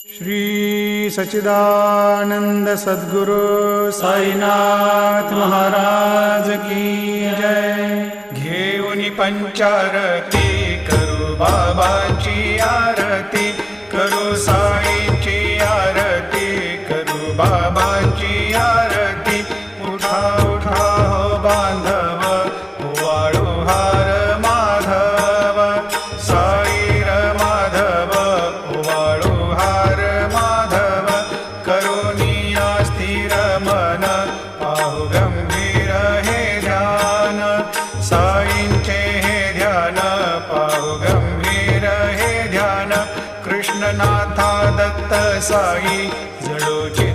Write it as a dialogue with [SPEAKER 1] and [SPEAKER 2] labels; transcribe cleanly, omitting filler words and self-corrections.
[SPEAKER 1] श्री सच्चिदानंद सद्गुरु साईनाथ महाराज की जय। घेऊन पंचारती करू बाबाची आरती, करू साईंची आरती, करू बाबांची आरती। उठा उठा हो बांधव, वाळू हार माधव, साई र माधव, वाळू हार माधव। करुणिया स्थिर मन, पाहु गंभीर हे ध्यान, साईंचे हे ध्यान, पाहु गंभीर हे ध्यान। कृष्णनाथा दत्त साई जडोची